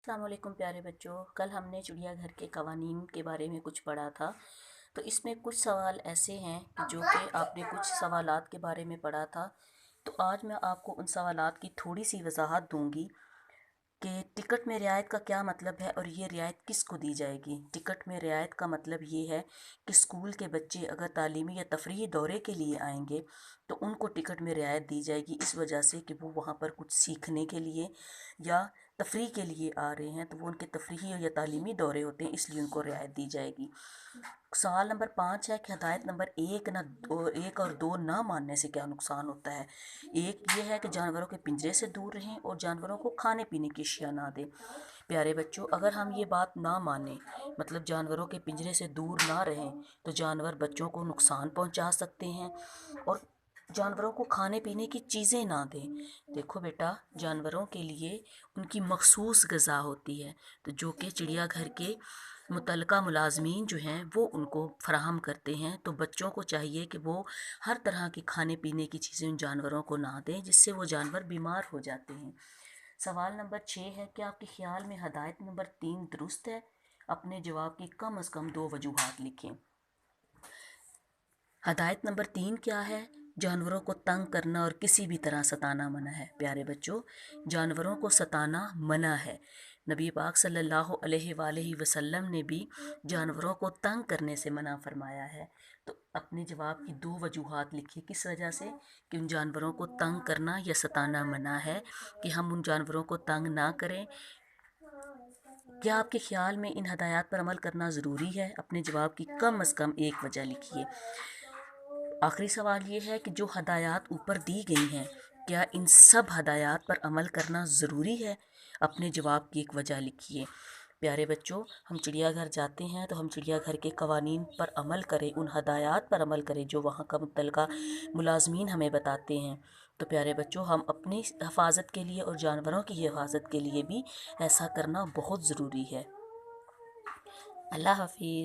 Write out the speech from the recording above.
السلام علیکم پیارے بچوں، کل ہم نے چڑیا گھر کے قوانین کے بارے میں کچھ پڑھا تھا۔ تو اس میں کچھ سوال ایسے ہیں جو کہ آپ نے کچھ سوالات کے بارے میں پڑھا تھا، تو آج میں آپ کو ان سوالات کی تھوڑی سی وضاحت دوں گی کہ ٹکٹ میں رعایت کا کیا مطلب ہے اور یہ رعایت کس کو دی جائے گی۔ ٹکٹ میں رعایت کا مطلب یہ ہے کہ اسکول کے بچے اگر تعلیمی یا تفریحی دورے کے لیے آئیں گے تو ان کو ٹکٹ میں رعایت دی جائے گی، اس وجہ سے کہ وہ وہاں پر کچھ سیکھنے کے لیے یا تفریح کے لیے آ رہے ہیں، تو وہ ان کے تفریحی یا تعلیمی دورے ہوتے ہیں، اس لیے ان کو رعایت دی جائے گی۔ سوال نمبر 5 ہے کہ ہدایت نمبر 1 اور 2 نہ ماننے سے کیا نقصان ہوتا ہے۔ ایک یہ ہے کہ جانوروں کے پنجرے سے دور رہیں اور جانوروں کو کھانے پینے کی اشیاء نہ دیں۔ پیارے بچوں، اگر ہم یہ بات نہ مانیں، مطلب جانوروں کے پنجرے سے دور نہ رہیں، تو جانور بچوں کو نقصان پہنچا سکتے ہیں اور جانوروں کو کھانے پینے کی چیزیں نہ دیں۔ دیکھو بیٹا، جانوروں کے لیے ان کی مخصوص غذا ہوتی ہے، تو جو کہ چڑیا گھر کے متعلقہ ملازمین جو ہیں وہ ان کو فراہم کرتے ہیں، تو بچوں کو چاہیے کہ وہ ہر طرح کی کھانے پینے کی چیزیں ان جانوروں کو نہ دیں، جس سے وہ جانور بیمار ہو جاتے ہیں۔ سوال نمبر 6 ہے کہ آپ کے خیال میں ہدایت نمبر 3 درست ہے؟ اپنے جواب کی کم از کم 2 وجوہات لکھیں۔ ہدایت نمبر 3 کیا ہے؟ جانوروں کو تنگ کرنا اور کسی بھی طرح ستانا منع ہے۔ پیارے بچوں، جانوروں کو ستانا منع ہے۔ نبی پاک صلی اللہ علیہ وآلہ وسلم نے بھی جانوروں کو تنگ کرنے سے منع فرمایا ہے۔ تو اپنے جواب کی 2 وجوہات لکھیے، کس وجہ سے کہ ان جانوروں کو تنگ کرنا یا ستانا منع ہے، کہ ہم ان جانوروں کو تنگ نہ کریں۔ کیا آپ کے خیال میں ان ہدایات پر عمل کرنا ضروری ہے؟ اپنے جواب کی کم از کم 1 وجہ لکھیے۔ آخری سوال یہ ہے کہ جو ہدایات اوپر دی گئی ہیں، کیا ان سب ہدایات پر عمل کرنا ضروری ہے؟ اپنے جواب کی 1 وجہ لکھیے۔ پیارے بچوں، ہم چڑیا گھر جاتے ہیں تو ہم چڑیا گھر کے قوانین پر عمل کریں، ان ہدایات پر عمل کریں جو وہاں کا متعلقہ ملازمین ہمیں بتاتے ہیں۔ تو پیارے بچوں، ہم اپنی حفاظت کے لیے اور جانوروں کی حفاظت کے لیے بھی ایسا کرنا بہت ضروری ہے۔ اللہ حافظ۔